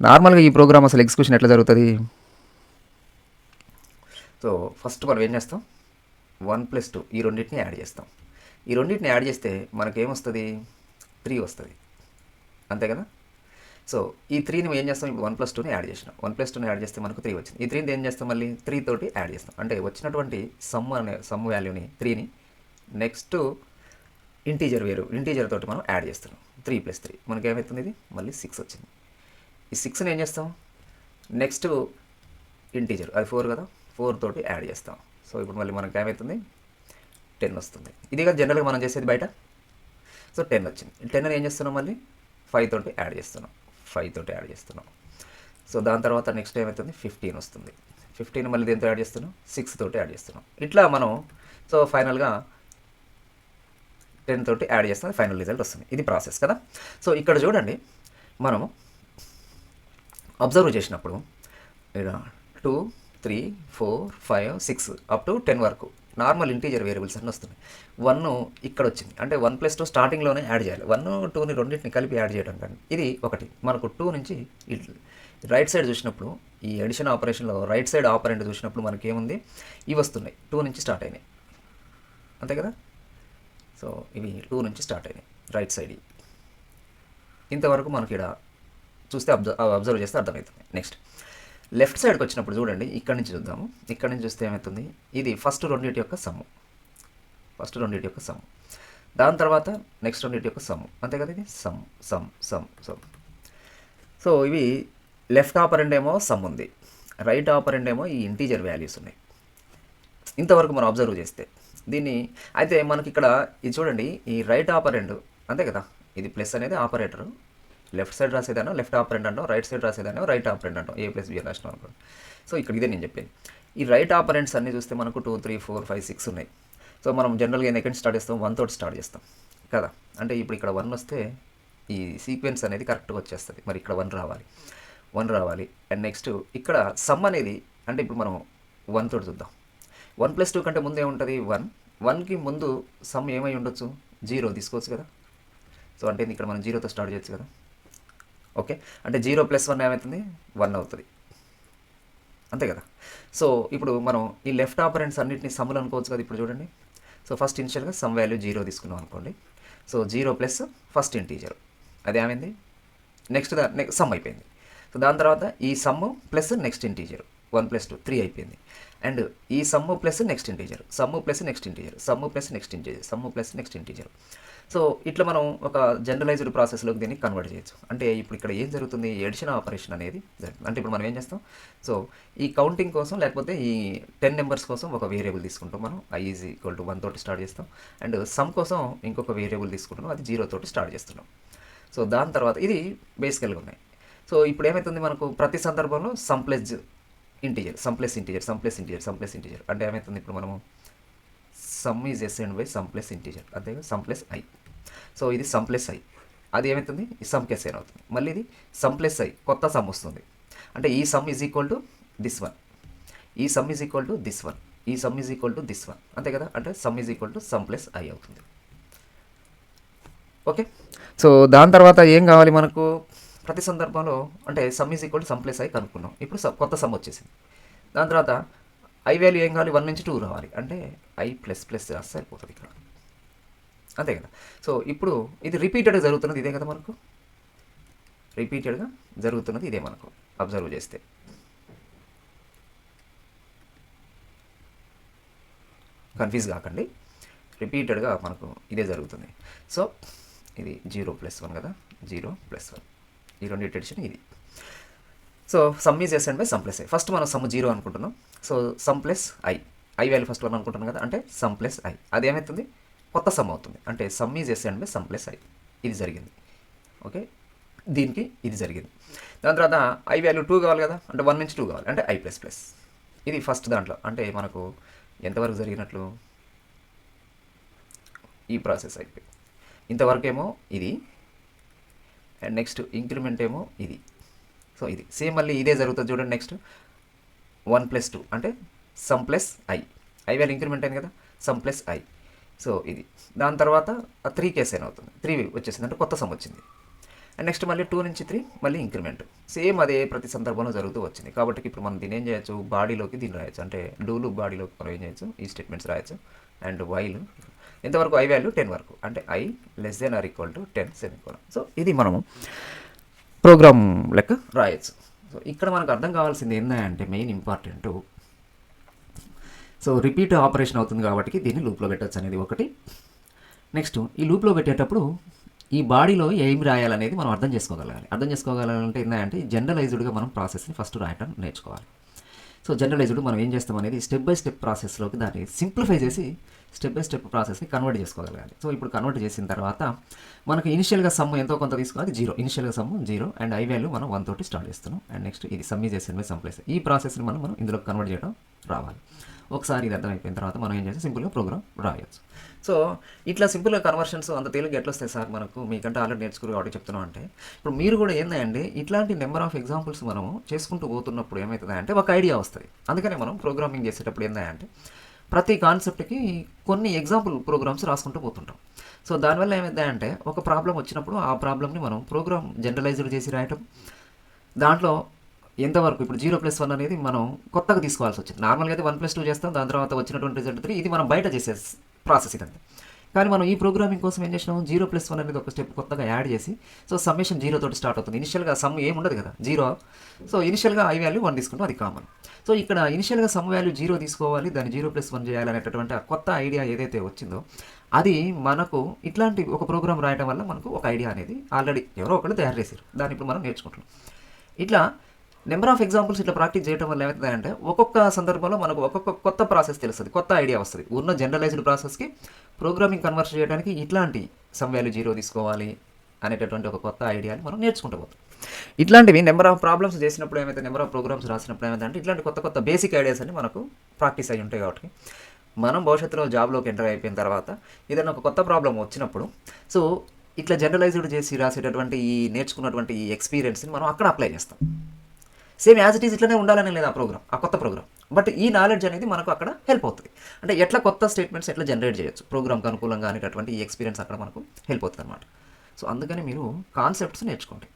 నార్మల్గా ఈ ప్రోగ్రామ్ అసలు ఎగ్జిక్యూషన్ ఎట్లా జరుగుతుంది. సో ఫస్ట్ మనం ఏం చేస్తాం, 1+2 ఈ రెండింటిని యాడ్ చేస్తాం. ఈ రెండింటిని యాడ్ చేస్తే మనకేమొస్తుంది, 3 వస్తుంది, అంతే కదా. సో ఈ 3ని ఏం చేస్తాం, ఇప్పుడు 1+2ని యాడ్ చేసినాం. 1+2ని యాడ్ చేస్తే మనకు 3 వచ్చింది. ఈ 3ని ఏం చేస్తాం, మళ్ళీ 3 తోటి యాడ్ చేస్తాం. అంటే వచ్చినటువంటి సమ్ వాల్యూని 3ని నెక్స్ట్ ఇంటీజర్ తోటి మనం యాడ్ చేస్తున్నాం. 3+3 మనకి ఏమవుతుంది, ఇది మళ్ళీ 6 వచ్చింది. ఈ 6ని ఏం చేస్తాం, నెక్స్ట్ ఇంటీజర్ అది 4 కదా, 4 తోటి యాడ్ చేస్తాం. సో ఇప్పుడు మళ్ళీ మనకి ఏమవుతుంది, 10 వస్తుంది. ఇది కదా జనరల్గా మనం చేసేది బయట. సో 10 వచ్చింది. 10ని ఏం చేస్తున్నాం, మళ్ళీ 5 తోటి యాడ్ చేస్తున్నాం. సో దాని తర్వాత నెక్స్ట్ ఏమవుతుంది, 15 వస్తుంది. 15 మళ్ళీ దేంతో యాడ్ చేస్తున్నాం, 6 తోటి యాడ్ చేస్తున్నాం. ఇట్లా మనం సో ఫైనల్గా 10 తోటి యాడ్ చేస్తాం, ఫైనల్ రిజల్ట్ వస్తుంది. ఇది ప్రాసెస్ కదా. సో ఇక్కడ చూడండి, మనము అబ్జర్వ్ చేసినప్పుడు ఇక్కడ 2, 3, 4, 5, 6 అప్ టు 10 వరకు నార్మల్ ఇంటీజర్ వేరియబుల్స్ అన్నీ వస్తున్నాయి. 1 ఇక్కడ వచ్చింది, అంటే 1+2 స్టార్టింగ్లోనే యాడ్ చేయాలి. 1, 2ని రెండింటిని కలిపి యాడ్ చేయడం కానీ ఇది ఒకటి. మనకు 2 నుంచి రైట్ సైడ్ చూసినప్పుడు ఈ ఎడిషన్ ఆపరేషన్లో రైట్ సైడ్ ఆపరెంట్ చూసినప్పుడు మనకి ఏముంది, ఇవి వస్తున్నాయి, 2 నుంచి స్టార్ట్ అయినాయి, అంతే కదా. సో ఇవి 2 నుంచి స్టార్ట్ అయినాయి రైట్ సైడ్. ఇంతవరకు మనకి ఇక్కడ చూస్తే అబ్జర్వ్ చేస్తే అర్థమవుతుంది. నెక్స్ట్ లెఫ్ట్ సైడ్కి వచ్చినప్పుడు చూడండి, ఇక్కడ నుంచి చూద్దాము. ఇక్కడ నుంచి చూస్తే ఏమవుతుంది, ఇది ఫస్ట్ రెండింటి యొక్క సమ్ము, దాని తర్వాత నెక్స్ట్ రెండింటి యొక్క సమ్ము, అంతే కదా. ఇది సమ్. సో ఇవి లెఫ్ట్ ఆపరెంట్ ఏమో సమ్ ఉంది, రైట్ ఆపరెంట్ ఏమో ఈ ఇంటీజర్ వాల్యూస్ ఉన్నాయి. ఇంతవరకు మనం అబ్జర్వ్ చేస్తే దీన్ని అయితే మనకి ఇక్కడ ఇది చూడండి, ఈ రైట్ ఆపరెంట్ అంతే కదా, ఇది ప్లస్ అనేది ఆపరేటరు, లెఫ్ట్ సైడ్ రాసేదానో లెఫ్ట్ ఆపరెంట్ అంటాం, రైట్ సైడ్ రాసేదానో రైట్ ఆపరెంట్ అంటాం, A+B రాసినాం అనుకోండి. సో ఇక్కడ ఇదే నేను చెప్పేది. ఈ రైట్ ఆపరెంట్స్ అన్నీ చూస్తే మనకు 2, 3, 4, 5, 6 ఉన్నాయి. సో మనం జనరల్గా ఎక్కడి స్టార్ట్ చేస్తాం, 1 తోటి స్టార్ట్ చేస్తాం కదా. అంటే ఇప్పుడు ఇక్కడ 1 వస్తే ఈ సీక్వెన్స్ అనేది కరెక్ట్గా వచ్చేస్తుంది. మరి ఇక్కడ 1 రావాలి. అండ్ నెక్స్ట్ ఇక్కడ సమ్ అనేది, అంటే ఇప్పుడు మనం 1 తోటి చూద్దాం. 1+2 కంటే ముందు ఏముంటుంది, 1కి ముందు సమ్ ఏమై ఉండొచ్చు, 0 తీసుకోవచ్చు కదా. సో అంటే ఇక్కడ మనం 0తో స్టార్ట్ చేయొచ్చు కదా. ఓకే, అంటే 0 + 1 ఏమవుతుంది, 1 అవుతుంది, అంతే కదా. సో ఇప్పుడు మనం ఈ లెఫ్ట్ ఆపరెంట్స్ అన్నింటినీ సమ్ములు అనుకోవచ్చు కదా. ఇప్పుడు చూడండి, సో ఫస్ట్ ఇనిషియల్గా సమ్ వాల్యూ 0 తీసుకున్నాం అనుకోండి. సో 0 ప్లస్ ఫస్ట్ ఇంటీజర్ అది ఏమైంది, నెక్స్ట్ సమ్ అయిపోయింది. సో దాని తర్వాత ఈ సమ్ ప్లస్ నెక్స్ట్ ఇంటీజర్ 1+2 3 అయిపోయింది. అండ్ ఈ sum plus next integer, sum plus next integer. So ఇట్లా మనం ఒక జనరలైజ్డ్ ప్రాసెస్లోకి దీన్ని కన్వర్ట్ చేయొచ్చు. అంటే ఇప్పుడు ఇక్కడ ఏం జరుగుతుంది, ఎడిషన్ ఆపరేషన్ అనేది జరుగుతుంది. అంటే ఇప్పుడు మనం ఏం చేస్తాం, సో ఈ కౌంటింగ్ కోసం లేకపోతే ఈ 10 నెంబర్స్ కోసం ఒక వేరియబుల్ తీసుకుంటాం మనం, i = 1 తోటి స్టార్ట్ చేస్తాం. అండ్ సమ్ కోసం ఇంకొక వేరియబుల్ తీసుకుంటున్నాం, అది 0 తోటి స్టార్ట్ చేస్తున్నాం. సో దాని తర్వాత ఇది బేసికల్గా ఉన్నాయి. సో ఇప్పుడు ఏమవుతుంది, మనకు ప్రతి సందర్భంలో సమ్ ప్లస్ ఇంటీజర్ అంటే ఏమవుతుంది, ఇప్పుడు మనము sum is assigned by sum plus integer, అంతే సమ్ ప్లస్ i. సో ఇది సమ్ ప్లస్ i, అది ఏమవుతుంది, ఈ సమ్కి అసైన్ అవుతుంది. మళ్ళీ ఇది సమ్ ప్లస్ i, కొత్త సమ్ వస్తుంది. అంటే ఈ sum is equal to this one, ఈ sum is equal to this one, ఈ sum is equal to this one, అంతే కదా. అంటే sum is equal to sum plus i అవుతుంది. ఓకే, సో దాని తర్వాత ఏం కావాలి మనకు, ప్రతి సందర్భంలో అంటే sum is equal to sum plus i కనుక్కున్నాం. ఇప్పుడు కొత్త సమ్ వచ్చేసింది. దాని తర్వాత i వాల్యూ ఏం కావాలి, 1 నుంచి 2 రావాలి. అంటే i++ రాస్తే సరిపోతుంది ఇక్కడ, అంతే కదా. సో ఇప్పుడు ఇది రిపీటెడ్గా జరుగుతున్నది ఇదే కదా, మనకు రిపీటెడ్గా జరుగుతున్నది ఇదే మనకు అబ్జర్వ్ చేస్తే. కన్ఫ్యూజ్ కాకండి, రిపీటెడ్గా మనకు ఇదే జరుగుతుంది. సో ఇది 0+1 కదా, 0+1 ఈ రెండింటి ఎడిషన్ ఇది. So sum is yes and by sum plus I. First మనం సమ్ 0 అనుకుంటున్నాం. So sum plus I value first 1 అనుకుంటున్నాం కదా, అంటే సమ్ ప్లస్ ఐ. అది ఏమవుతుంది, కొత్త సమ్ అవుతుంది. అంటే sum is yes and by sum plus i. ఇది జరిగింది. ఓకే, దీనికి ఇది జరిగింది. దాని తర్వాత ఐ వాల్యూ 2 కావాలి కదా, అంటే 1 నుంచి 2 కావాలి, అంటే ఐ ప్లస్ ప్లస్. ఇది ఫస్ట్ దాంట్లో. అంటే మనకు ఎంతవరకు జరిగినట్లు, ఈ ప్రాసెస్ అయిపోయి ఇంతవరకు ఏమో ఇది, అండ్ నెక్స్ట్ ఇంక్రిమెంట్ ఏమో ఇది. సో ఇది సేమ్ మళ్ళీ ఇదే జరుగుతుంది చూడండి. నెక్స్ట్ 1 + 2 అంటే some plus I value increment అయింది కదా, సమ్ ప్లస్ ఐ. సో ఇది దాని తర్వాత 3 కేస్ అయిన అవుతుంది, 3 వచ్చేసింది, అంటే కొత్త సమ్ వచ్చింది. అండ్ నెక్స్ట్ మళ్ళీ 2 నుంచి 3 మళ్ళీ ఇంక్రిమెంట్. సేమ్ అదే ప్రతి సందర్భంలో జరుగుతూ వచ్చింది. కాబట్టి ఇప్పుడు మనం దీన్ని ఏం చేయొచ్చు, బాడీలోకి దీన్ని రాయొచ్చు. అంటే డూలు బాడీలోకి మనం ఏం చేయొచ్చు, ఈ స్టేట్మెంట్స్ రాయొచ్చు. అండ్ వైల్ ఎంతవరకు, ఐ వాల్యూ 10 వరకు, అంటే i less than or equal to 10 semicolon. So ఇది మనము ప్రోగ్రామ్ లెక్క రాయొచ్చు. సో ఇక్కడ మనకు అర్థం కావాల్సింది ఏంటంటే main important, so repeat operation అవుతుంది కాబట్టి దీన్ని లూప్లో పెట్టచ్చు అనేది ఒకటి. నెక్స్ట్ ఈ లూప్లో పెట్టేటప్పుడు ఈ బాడీలో ఏం రాయాలనేది మనం అర్థం చేసుకోగలగాలి. అర్థం చేసుకోగలాలంటే ఏంటంటే జనరలైజ్డ్గా మనం ప్రాసెస్ని ఫస్ట్ రాయటం నేర్చుకోవాలి. సో జనరలైజ్డ్ మనం ఏం చేస్తాం అనేది స్టెప్ బై స్టెప్ ప్రాసెస్లోకి దాన్ని సింప్లిఫై చేసి స్టెప్ బై స్టెప్ ప్రాసెస్ని కన్వర్ట్ చేసుకోగలగాలి. సో ఇప్పుడు కన్వర్ట్ చేసిన తర్వాత మనకు ఇనిషియల్గా సమ్ ఎంతో కొంత తీసుకోవాలి, 0. ఇనిషియల్గా సమ్ 0 అండ్ ఐ వాల్యూ మనం 1 తోటి స్టార్ట్ చేస్తున్నాం. అండ్ నెక్స్ట్ ఇది sum is yes and by sum plus. ఈ ప్రాసెస్ని మనం ఇందులో కన్వర్ట్ చేయడం రావాలి. ఒకసారి ఇది అర్థమైపోయిన తర్వాత మనం ఏం చేస్తే సింపుల్గా ప్రోగ్రామ్ రాయొచ్చు. సో ఇట్లా సింపుల్గా కన్వర్షన్స్ అంత తేలిగ్గా ఎట్లా వస్తాయి సార్ మనకు, మీకంటే ఆల్రెడీ నేర్చుకుని కాబట్టి చెప్తున్నాం. అంటే ఇప్పుడు మీరు కూడా ఏంటంటే ఇట్లాంటి నెంబర్ ఆఫ్ ఎగ్జాంపుల్స్ మనము చేసుకుంటూ పోతున్నప్పుడు ఏమవుతుంది అంటే ఒక ఐడియా వస్తుంది. అందుకనే మనం ప్రోగ్రామింగ్ చేసేటప్పుడు ఏంటంటే ప్రతి కాన్సెప్ట్కి కొన్ని ఎగ్జాంపుల్ ప్రోగ్రామ్స్ రాసుకుంటూ పోతుంటాం. సో దానివల్ల ఏమైందంటే ఒక ప్రాబ్లం వచ్చినప్పుడు ఆ ప్రాబ్లమ్ని మనం ప్రోగ్రామ్ జనరలైజ్డ్ చేసి రాయటం, దాంట్లో ఎంతవరకు ఇప్పుడు 0+1 అనేది మనం కొత్తగా తీసుకోవాల్సి వచ్చింది. నార్మల్గా అయితే 1+2 చేస్తాం, దాని తర్వాత వచ్చినటువంటి రిజల్ట్ 3. ఇది మనం బయట చేసే ప్రాసెస్ ఇదంతా. కానీ మనం ఈ ప్రోగ్రామింగ్ కోసం ఏం చేసినాం, 0+1 అనేది ఒక స్టెప్ కొత్తగా యాడ్ చేసి, సో సమ్మేషన్ 0 తోటి స్టార్ట్ అవుతుంది. ఇనిషియల్గా సమ్ ఏమి ఉండదు కదా, 0. సో ఇనిషియల్గా ఐ వాల్యూ 1 తీసుకుంటాం, అది కామన్. సో ఇక్కడ ఇనిషియల్గా సమ్ వాల్యూ 0 తీసుకోవాలి, దాన్ని 0+1 చేయాలనేటటువంటి ఆ కొత్త ఐడియా ఏదైతే వచ్చిందో అది మనకు ఇట్లాంటి ఒక ప్రోగ్రామ్ రాయడం వల్ల మనకు ఒక ఐడియా అనేది ఆల్రెడీ ఎవరో ఒకళ్ళు తయారు చేశారు, దాన్ని ఇప్పుడు మనం నేర్చుకుంటున్నాం. ఇట్లా నెంబర్ ఆఫ్ ఎగ్జాంపుల్స్ ఇట్లా ప్రాక్టీస్ చేయడం వల్ల ఏమవుతుందంటే ఒక్కొక్క సందర్భంలో మనకు ఒక్కొక్క కొత్త ప్రాసెస్ తెలుస్తుంది, కొత్త ఐడియా వస్తుంది. ఉన్న జనరలైజ్డ్ ప్రాసెస్కి ప్రోగ్రామింగ్ కన్వర్ట్ చేయడానికి ఇట్లాంటి సమ్ వాల్యూ 0 తీసుకోవాలి అనేటటువంటి ఒక కొత్త ఐడియాని మనం నేర్చుకుంటూ పోతాం. ఇట్లాంటివి నెంబర్ ఆఫ్ ప్రాబ్లమ్స్ చేసినప్పుడు ఏమైతే, నెంబర్ ఆఫ్ ప్రోగ్రామ్స్ రాసినప్పుడు ఏమైందంటే ఇట్లాంటి కొత్త కొత్త బేసిక్ ఐడియాస్ అన్ని మనకు ప్రాక్టీస్ అయ్యి ఉంటాయి. కాబట్టి మనం భవిష్యత్తులో జాబ్లోకి ఎంటర్ అయిపోయిన తర్వాత ఏదైనా ఒక కొత్త ప్రాబ్లం వచ్చినప్పుడు సో ఇట్లా జనరలైజ్డ్ చేసి రాసేటటువంటి ఈ నేర్చుకున్నటువంటి ఈ ఎక్స్పీరియన్స్ని మనం అక్కడ అప్లై చేస్తాం. సేమ్ యాజ్ ఇట్ ఈజ్ ఇట్లనే ఉండాలని లేదు ఆ ప్రోగ్రామ్, ఆ కొత్త ప్రోగ్రామ్. బట్ ఈ నాలెడ్జ్ అనేది మనకు అక్కడ హెల్ప్ అవుతుంది. అంటే ఎట్లా కొత్త స్టేట్మెంట్స్ ఎట్లా జనరేట్ చేయొచ్చు ప్రోగ్రామ్కి అనుకూలంగా అనేటటువంటి ఈ ఎక్స్పీరియన్స్ అక్కడ మనకు హెల్ప్ అవుతుంది అనమాట. సో అందుకని మీరు కాన్సెప్ట్స్ నేర్చుకోండి.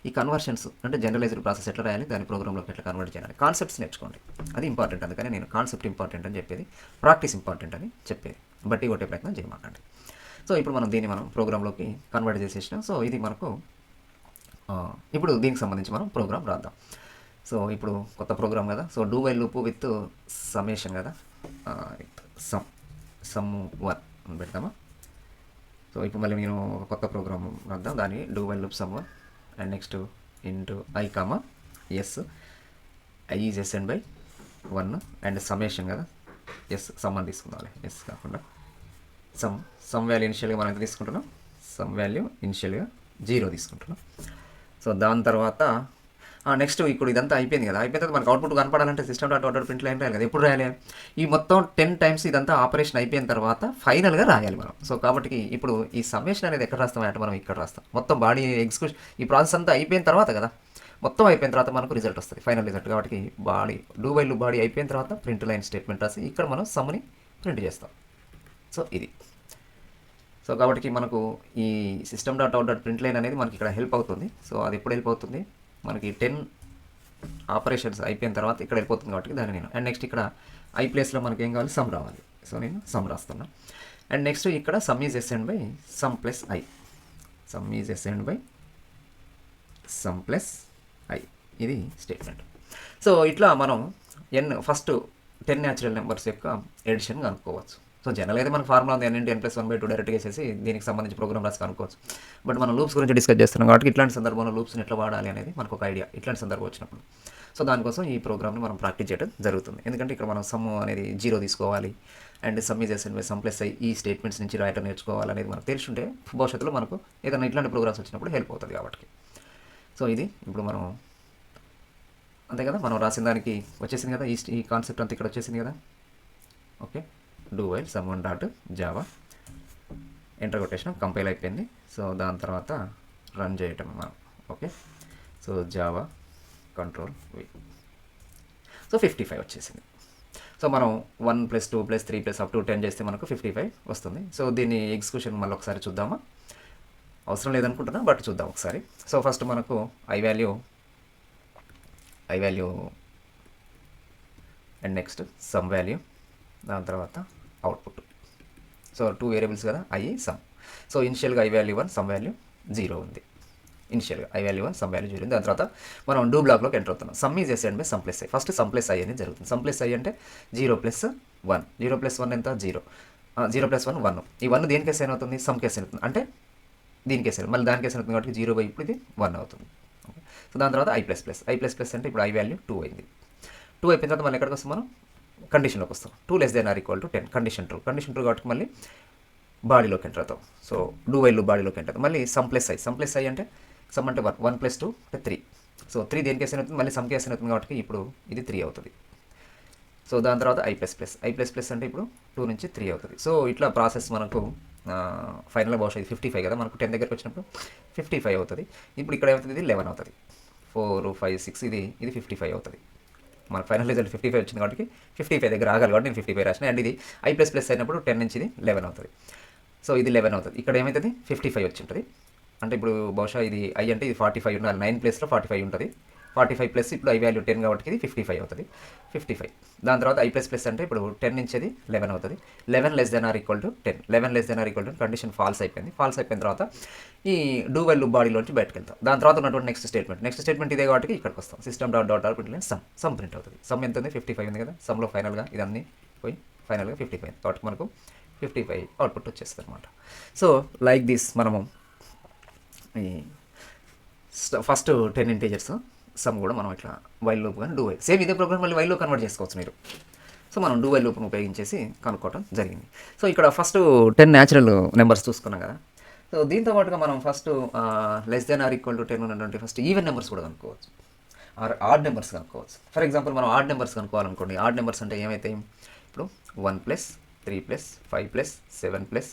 ఈ కన్వర్షన్స్ అంటే జనరలైజ్డ్ ప్రాసెస్ ఎట్లా రాయాలి, దాని ప్రోగ్రామ్లోకి ఎట్లా కన్వర్ట్ చేయాలి, కాన్సెప్ట్స్ నేర్చుకోండి. అది ఇంపార్టెంట్. అందుకని నేను కాన్సెప్ట్ ఇంపార్టెంట్ అని చెప్పేది, ప్రాక్టీస్ ఇంపార్టెంట్ అని చెప్పేది. బట్టి కొట్టే ప్రయత్నం చేయమాకండి. సో ఇప్పుడు మనం దీన్ని మనం ప్రోగ్రాంలోకి కన్వర్ట్ చేసేసినాం. సో ఇది మనకు ఇప్పుడు దీనికి సంబంధించి మనం ప్రోగ్రామ్ రాద్దాం. సో ఇప్పుడు కొత్త ప్రోగ్రామ్ కదా, so do while loop with summation కదా, సమ్ 1 అని పెడతామా. సో ఇప్పుడు మళ్ళీ నేను ఒక కొత్త ప్రోగ్రామ్ రాద్దాం, దాన్ని do while loop sum 1 and next int i comma s, i is yes and by 1 and summation కదా, ఎస్ సమ్ అని తీసుకుందాం, ఎస్ కాకుండా సమ్ వాల్యూ ఇనిషియల్గా మనం ఎంత తీసుకుంటున్నాం, సమ్ వాల్యూ ఇనిషియల్గా 0 తీసుకుంటున్నాం. సో దాని తర్వాత నెక్స్ట్ ఇప్పుడు ఇదంతా అయిపోయింది కదా, అయిపోయిన తర్వాత మనకు అవుట్పుట్ కనపడాలంటే system dot out print line రాయాలి కదా. ఎప్పుడు రాయాలి, ఈ మొత్తం 10 టైమ్స్ ఇదంతా ఆపరేషన్ అయిపోయిన తర్వాత ఫైనల్గా రాయాలి మనం. సో కాబట్టి ఇప్పుడు ఈ సమ్మేషన్ అనేది ఎక్కడ రాస్తాం అంటే మనం ఇక్కడ రాస్తాం. మొత్తం బాడీ ఎగ్జిక్యూషన్ ఈ ప్రాసెస్ అంతా అయిపోయిన తర్వాత కదా, మొత్తం అయిపోయిన తర్వాత మనకు రిజల్ట్ వస్తుంది, ఫైనల్ రిజల్ట్. కాబట్టి బాడీ డూ వైల్ బాడీ అయిపోయిన తర్వాత ప్రింట్ లైన్ స్టేట్మెంట్ రాసి ఇక్కడ మనం సమ్ని ప్రింట్ చేస్తాం. సో ఇది సో కాబట్టి మనకు ఈ system dot out dot print line అనేది మనకి ఇక్కడ హెల్ప్ అవుతుంది. సో అది ఎప్పుడు హెల్ప్ అవుతుంది, మనకి 10 ఆపరేషన్స్ అయిపోయిన తర్వాత ఇక్కడ వెళ్ళిపోతుంది కాబట్టి దాన్ని నేను. అండ్ నెక్స్ట్ ఇక్కడ ఐ ప్లేస్లో మనకి ఏం కావాలి, సమ్ రావాలి. సో నేను సమ్ రాస్తున్నా. అండ్ నెక్స్ట్ ఇక్కడ sum is yes and by sum plus i, sum is yes and by sum plus i, ఇది స్టేట్మెంట్. సో ఇట్లా మనం ఫస్ట్ 10 న్యాచురల్ నెంబర్స్ యొక్క ఎడిషన్ కనుక్కోవచ్చు. సో జనరల్ అయితే మనకు ఫార్ములా ఉంది n/n+1/2 డైరెక్ట్గా వేసేసి దీనికి సంబంధించి ప్రోగ్రామ్ రాసి కనుక్కోవచ్చు. బట్ మనం లూప్స్ గురించి డిస్కస్ చేస్తున్నాం కాబట్టి ఇట్లాంటి సందర్భంలో లూప్స్ని ఎట్లా వాడాలి అనేది మనకు ఒక ఐడియా ఇట్లాంటి సందర్భం వచ్చినప్పుడు. సో దానికోసం ఈ ప్రోగ్రామ్ని మనం ప్రాక్టీస్ చేయడం జరుగుతుంది. ఎందుకంటే ఇక్కడ మనం సమ్ అనేది 0 తీసుకోవాలి and sum is SN by sum plus i ఈ స్టేట్మెంట్స్ నుంచి రాయటం నేర్చుకోవాలనేది మనకు తెలుసుంటే భవిష్యత్తులో మనకు ఏదైనా ఇట్లాంటి ప్రోగ్రామ్స్ వచ్చినప్పుడు హెల్ప్ అవుతుంది కాబట్టి. సో ఇది ఇప్పుడు మనం అంతే కదా, మనం రాసిన దానికి వచ్చేసింది కదా, ఈ కాన్సెప్ట్ అంతా ఇక్కడ వచ్చేసింది కదా. Okay, do while sum one dot Java enter కొట్టేసిన కంపైల్ అయిపోయింది. సో దాని తర్వాత రన్ చేయటం మనం. Okay, so Java control V. So 55 వచ్చేసింది. సో మనం 1 + 2 + 3 + up to 10 చేస్తే మనకు 55 వస్తుంది. సో దీన్ని ఎగ్జిక్యూషన్ మళ్ళీ ఒకసారి చూద్దామా, అవసరం లేదనుకుంటున్నా బట్ చూద్దాం ఒకసారి. సో ఫస్ట్ మనకు I value and next some value, దాని తర్వాత అవుట్పుట్. సో 2 వేరియబుల్స్ కదా, ఐ సమ్. సో ఇనిషియల్గా ఐ వాల్యూ 1 సమ్ వాల్యూ 0 ఉంది. ఇనిషియల్గా ఐ వాల్యూ 1 సమ్ వాల్యూ 0 ఉంది. దాని తర్వాత మనం డూ బ్లాక్లోకి ఎంటర్ అవుతున్నాం. Sum is SN by sum plus I. First sum plus i అనేది జరుగుతుంది. సమ్ ప్లస్ ఐ అంటే 0 + 1. 0 + 1 ఎంత 0. 0 + 1 1. ఈ 1 దేనికి అసైన్ అవుతుంది, సమ్ కి అసైన్ అవుతుంది. అంటే దీనికి అసైన్, మళ్ళీ దానికి అసైన్ అవుతుంది కాబట్టి 0 ఇప్పుడు ఇది 1 అవుతుంది. ఓకే, సో దాని తర్వాత ఐ ప్లస్ అంటే ఇప్పుడు ఐ వాల్యూ 2 అయింది. 2 అయిపోయిన తర్వాత మళ్ళీ ఎక్కడికి వస్తాం, మనం కండిషన్లోకి వస్తాం. 2 ≤ 10 కండిషన్ ట్రూ కాబట్టి మళ్ళీ బాడీలోకి ఎంటర్ అవుతాం. సో డూ వైల్ బాడీలోకి ఎంటర్ అవుతాం. మళ్ళీ సమ్ ప్లస్ ఐ అంటే సమ్ అంటే 1 + 2 అంటే 3. సో 3 దేనికి అసైన్ అవుతుంది, మళ్ళీ సమ్కి అసైన్ అవుతుంది కాబట్టి ఇప్పుడు ఇది 3 అవుతుంది. సో దాని తర్వాత ఐ ప్లస్ అంటే ఇప్పుడు 2 నుంచి 3 అవుతుంది. సో ఇట్లా ప్రాసెస్ మనకు ఫైనల్గా బహుశా ఇది 55 కదా, మనకు 10 దగ్గరికి వచ్చినప్పుడు 55 అవుతుంది. ఇప్పుడు ఇక్కడ ఏమవుతుంది, ఇది 11 అవుతుంది. 4, 5, 6 ఇది 55 అవుతుంది. మన ఫైనల్ రిజల్ట్ 55 వచ్చింది కాబట్టి 55 దగ్గర ఆగాలి కాబట్టి నేను 55 రాసిన. అండ్ ఇది ఐ++ అయినప్పుడు 10 నుంచి ఇది 11 అవుతుంది. సో ఇది 11 అవుతుంది. ఇక్కడ ఏమవుతుంది 55 వచ్చి ఉంటుంది. అంటే ఇప్పుడు బహుశా ఇది ఐ అంటే ఇది 45 ఉండాలి, 9 ప్లేస్లో 45 ఉంటుంది. 45 ప్లస్ ఇప్పుడు ఐ వాల్యూ 10 కాబట్టి ఇది 55 అవుతుంది. 55 దాని తర్వాత ఐ++ అంటే ఇప్పుడు 10 నుంచి అది 11 అవుతుంది. 11 ≤ 10. 11 ≤ 10 కండిషన్ ఫాల్స్ అయిపోయింది. ఫాల్స్ అయిపోయిన తర్వాత ఈ డూ వైల్ బాడీలోంచి బయటకు వెళ్తాం. దాని తర్వాత ఉన్నటువంటి నెక్స్ట్ స్టేట్మెంట్ ఇదే కాబట్టి ఇక్కడికి వస్తాం. system.out సమ్ ప్రింట్ అవుతుంది. సమ్ ఎంత ఉంది 55 ఉంది కదా, సమ్లో ఫైనల్గా ఇదన్నీ పోయి ఫైనల్గా 55 కాబట్టి మనకు 55 అవుట్పుట్ వచ్చేస్తుంది అనమాట. సో లైక్ దిస్ మనము ఈ ఫస్ట్ 10 ఇంటీజర్స్ సమ్ కూడా మనం ఇట్లా వైల్ లూప్ కానీ డూ వైల్ సేమ్ ఇదే ప్రోగ్రామ్ మళ్ళీ వైల్లో కన్వర్ట్ చేసుకోవచ్చు మీరు. సో మనం డూ వైల్ లూప్ను ఉపయోగించేసి కనుక్కోవడం జరిగింది. సో ఇక్కడ ఫస్ట్ 10 న్యాచురల్ నెంబర్స్ చూసుకున్నాం కదా. సో దీంతో పాటుగా మనం ఫస్ట్ <10 ఉన్నటువంటి ఫస్ట్ ఈవెన్ నెంబర్స్ కూడా కనుక్కోవచ్చు, ఆడ్ నెంబర్స్ కనుక్కోవచ్చు. ఫర్ ఎగ్జాంపుల్ మనం ఆడ్ నెంబర్స్ కనుక్కోవాలనుకోండి. ఆడ్ నెంబర్స్ అంటే ఏమైతే ఇప్పుడు 1 + 3 + 5 + 7 +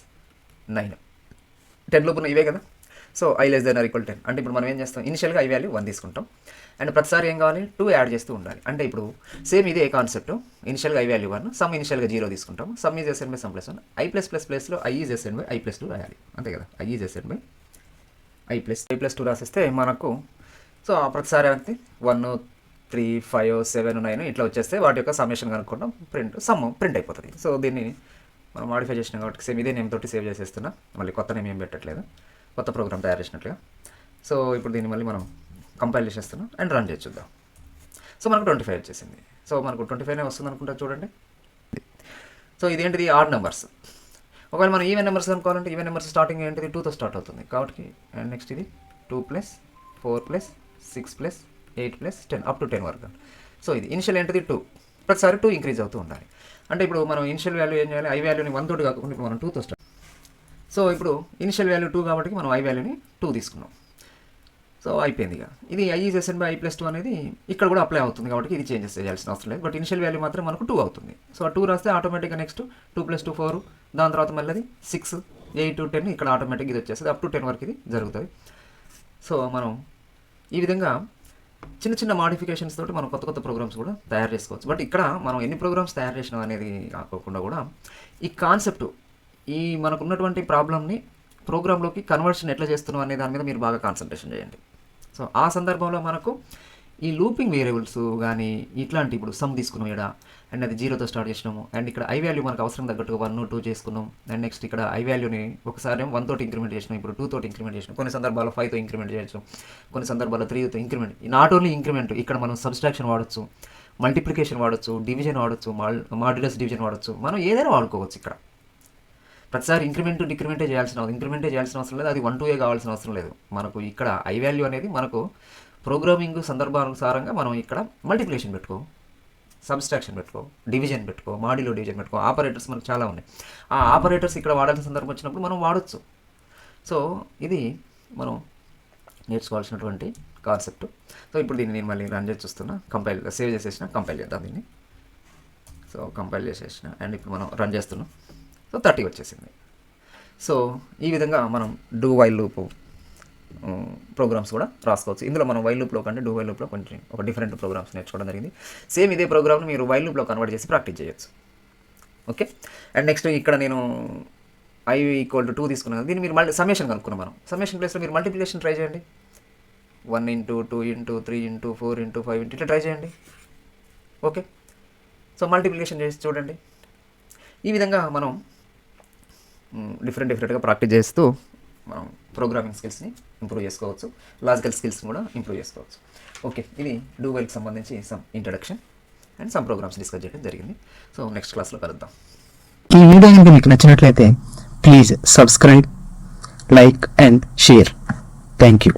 9 10 లోపు ఇవే కదా. సో ఐ <10 అంటే ఇప్పుడు మనం ఏం చేస్తాం, ఇనిషియల్గా ఐ వాల్యూ 1 తీసుకుంటాం. అండ్ ప్రతిసారి ఏం కావాలి 2 యాడ్ చేస్తూ ఉండాలి. అంటే ఇప్పుడు సేమ్ ఇదే కాన్సెప్ట్, ఇనిషియల్గా ఐ వాల్యూ 1, సమ్ ఇనిషియల్గా 0 తీసుకుంటాం. Sum is SN by sum plus 1. ఐ++ ప్లేస్లో i is SN by I+2 రాయాలి. అంతే కదా, i is SN by I+2 రాసేస్తే మనకు సో ప్రతిసారి అయితే 1, 3, 5, 7, 9 ఇట్లా వచ్చేస్తే వాటి యొక్క సమ్మేషన్ కనుక్కుంటాం, సమ్ ప్రింట్ అయిపోతుంది. సో దీన్ని మనం మాడిఫై చేసినాం కాబట్టి సేమ్ ఇదే నేమ్ తోటి సేవ్ చేసేస్తున్నా, మళ్ళీ కొత్త నేమ్ ఏం పెట్టట్లేదు, కొత్త ప్రోగ్రామ్ తయారు చేసినట్లుగా. సో ఇప్పుడు దీన్ని మళ్ళీ మనం కంపైల్ చేసేస్తున్నాం అండ్ రన్ చేసి చూద్దాం. సో మనకు 25 వచ్చేసింది. సో మనకు 25 వస్తుంది అనుకుంటా చూడండి. సో ఇదేంటిది ఆడ్ నెంబర్స్. ఒకవేళ మనం ఈవెన్ నెంబర్స్ అనుకోవాలంటే ఈవెన్ నెంబర్స్ స్టార్టింగ్ ఏంటిది 2తో స్టార్ట్ అవుతుంది కాబట్టి అండ్ నెక్స్ట్ ఇది 2 + 4 + 6 + 8 + 10 అప్ టు 10 వరకు. సో ఇది ఇనిషియల్ ఏంటిది 2, ప్రతిసారి 2 ఇంక్రీజ్ అవుతూ ఉండాలి. అంటే ఇప్పుడు మనం ఇనిషియల్ వాల్యూ ఏం చేయాలి, ఐ వాల్యూని 1 తోటి కాకుండా ఇప్పుడు మనం 2తో స్టార్ట్. సో ఇప్పుడు ఇనిషియల్ వాల్యూ 2 కాబట్టి మనం ఐ వాల్యూని 2 తీసుకున్నాం. సో అయిపోయింది ఇక. ఇది I is SN by I+2 అనేది ఇక్కడ కూడా అప్లై అవుతుంది కాబట్టి ఇది చేంజెస్ చేయాల్సిన అవసరం లేదు. బట్ ఇనిషియల్ వాల్యూ మాత్రం మనకు 2 అవుతుంది. సో 2 రాస్తే ఆటోమేటిక్గా నెక్స్ట్ 2 + 2 4, దాని తర్వాత మళ్ళీ అది 6, 8, 10 ఇక్కడ ఆటోమేటిక్గా ఇది వచ్చేస్తుంది. అప్ టు 10 వరకు ఇది జరుగుతుంది. సో మనం ఈ విధంగా చిన్న చిన్న మాడిఫికేషన్స్ తోటి మనం కొత్త ప్రోగ్రామ్స్ కూడా తయారు చేసుకోవచ్చు. బట్ ఇక్కడ మనం ఎన్ని ప్రోగ్రామ్స్ తయారు చేసినాం అనేది కాకుండా కూడా ఈ కాన్సెప్ట్, ఈ మనకున్నటువంటి ప్రాబ్లమ్ని ప్రోగ్రాంలోకి కన్వర్షన్ ఎట్లా చేస్తున్నాం అనే దాని మీద మీరు బాగా కాన్సన్ట్రేషన్ చేయండి. సో ఆ సందర్భంలో మనకు ఈ లూపింగ్ వేరియబుల్స్ కానీ ఇట్లాంటి ఇప్పుడు సమ్ తీసుకున్నాం ఇక్కడ అండ్ అది 0తో స్టార్ట్ చేసినాము. అండ్ ఇక్కడ ఐ వాల్యూ మనకు అవసరం తగ్గట్టుగా 1, 2 చేసుకున్నాం. అండ్ నెక్స్ట్ ఇక్కడ ఐ వాల్యూని ఒకసారి 1 తోటి ఇంక్రిమెంట్ చేసినాం, ఇప్పుడు 2 తోటి ఇంక్రిమెంట్ చేసినాం. కొన్ని సందర్భాల్లో 5తో ఇంక్రిమెంట్ చేయొచ్చు, కొన్ని సందర్భాల్లో 3తో ఇంక్రిమెంట్. నాట్ ఓన్లీ ఇంక్రిమెంట్, ఇక్కడ మనం సబ్స్ట్రాక్షన్ వాడచ్చు, మల్టిప్లికేషన్ వాడచ్చు, డివిజన్ వాడచ్చు, మాడ్యులస్ డివిజన్ వాడచ్చు, మనం ఏదైనా వాడుకోవచ్చు ఇక్కడ. ప్రతిసారి డిక్రిమెంటే చేయాల్సిన అవసరం లేదు. అది 1 to A కావాల్సిన అవసరం లేదు. మనకు ఇక్కడ ఐ వాల్యూ అనేది మనకు ప్రోగ్రామింగ్ సందర్భానుసారంగా మనం ఇక్కడ మల్టిప్లికేషన్ పెట్టుకో, సబ్స్ట్రాక్షన్ పెట్టుకో, డివిజన్ పెట్టుకో, మాడ్యులో డివిజన్ పెట్టుకో. ఆపరేటర్స్ మనకు చాలా ఉన్నాయి. ఆ ఆపరేటర్స్ ఇక్కడ వాడాల్సిన సందర్భం వచ్చినప్పుడు మనం వాడచ్చు. సో ఇది మనం నేర్చుకోవాల్సినటువంటి కాన్సెప్ట్. సో ఇప్పుడు దీన్ని నేను మళ్ళీ రన్ చేసి చూస్తున్నా. సేవ్ చేసేసిన, కంపైల్ చేద్దాం దీన్ని. సో కంపైల్ చేసేసిన అండ్ ఇప్పుడు మనం రన్ చేస్తున్నాం. సో 30 వచ్చేసింది. సో ఈ విధంగా మనం డూ వైల్ లూప్ ప్రోగ్రామ్స్ కూడా రాసుకోవచ్చు. ఇందులో మనం వైల్ లూప్లో కంటే డూ వైల్ లూప్లో కొంచెం ఒక డిఫరెంట్ ప్రోగ్రామ్స్ నేర్చుకోవడం జరిగింది. సేమ్ ఇదే ప్రోగ్రామ్ని మీరు వైల్ లూప్లో కన్వర్ట్ చేసి ప్రాక్టీస్ చేయొచ్చు. ఓకే. అండ్ నెక్స్ట్ ఇక్కడ నేను i = 2 తీసుకున్నాను. దీన్ని మీరు మళ్ళీ సమ్మేషన్ కనుక్కున్నాం. మనం సమ్మేషన్ ప్లేస్లో మీరు మల్టిప్లికేషన్ ట్రై చేయండి. 1 into 2 into 3 into 4 into 5 into ఇట్లా ట్రై చేయండి. ఓకే. సో మల్టిప్లికేషన్ చేసి చూడండి. ఈ విధంగా మనం డిఫరెంట్గా ప్రాక్టీస్ చేస్తూ మనం ప్రోగ్రామింగ్ స్కిల్స్ని ఇంప్రూవ్ చేసుకోవచ్చు, లాజికల్ స్కిల్స్ని కూడా ఇంప్రూవ్ చేసుకోవచ్చు. ఓకే. ఇది డూ వైల్కి సంబంధించి some introduction and some programs discuss చేయడం జరిగింది. సో నెక్స్ట్ క్లాస్లో కలుద్దాం. ఈ వీడియో కనుక మీకు నచ్చినట్లయితే please subscribe, like and share. Thank you.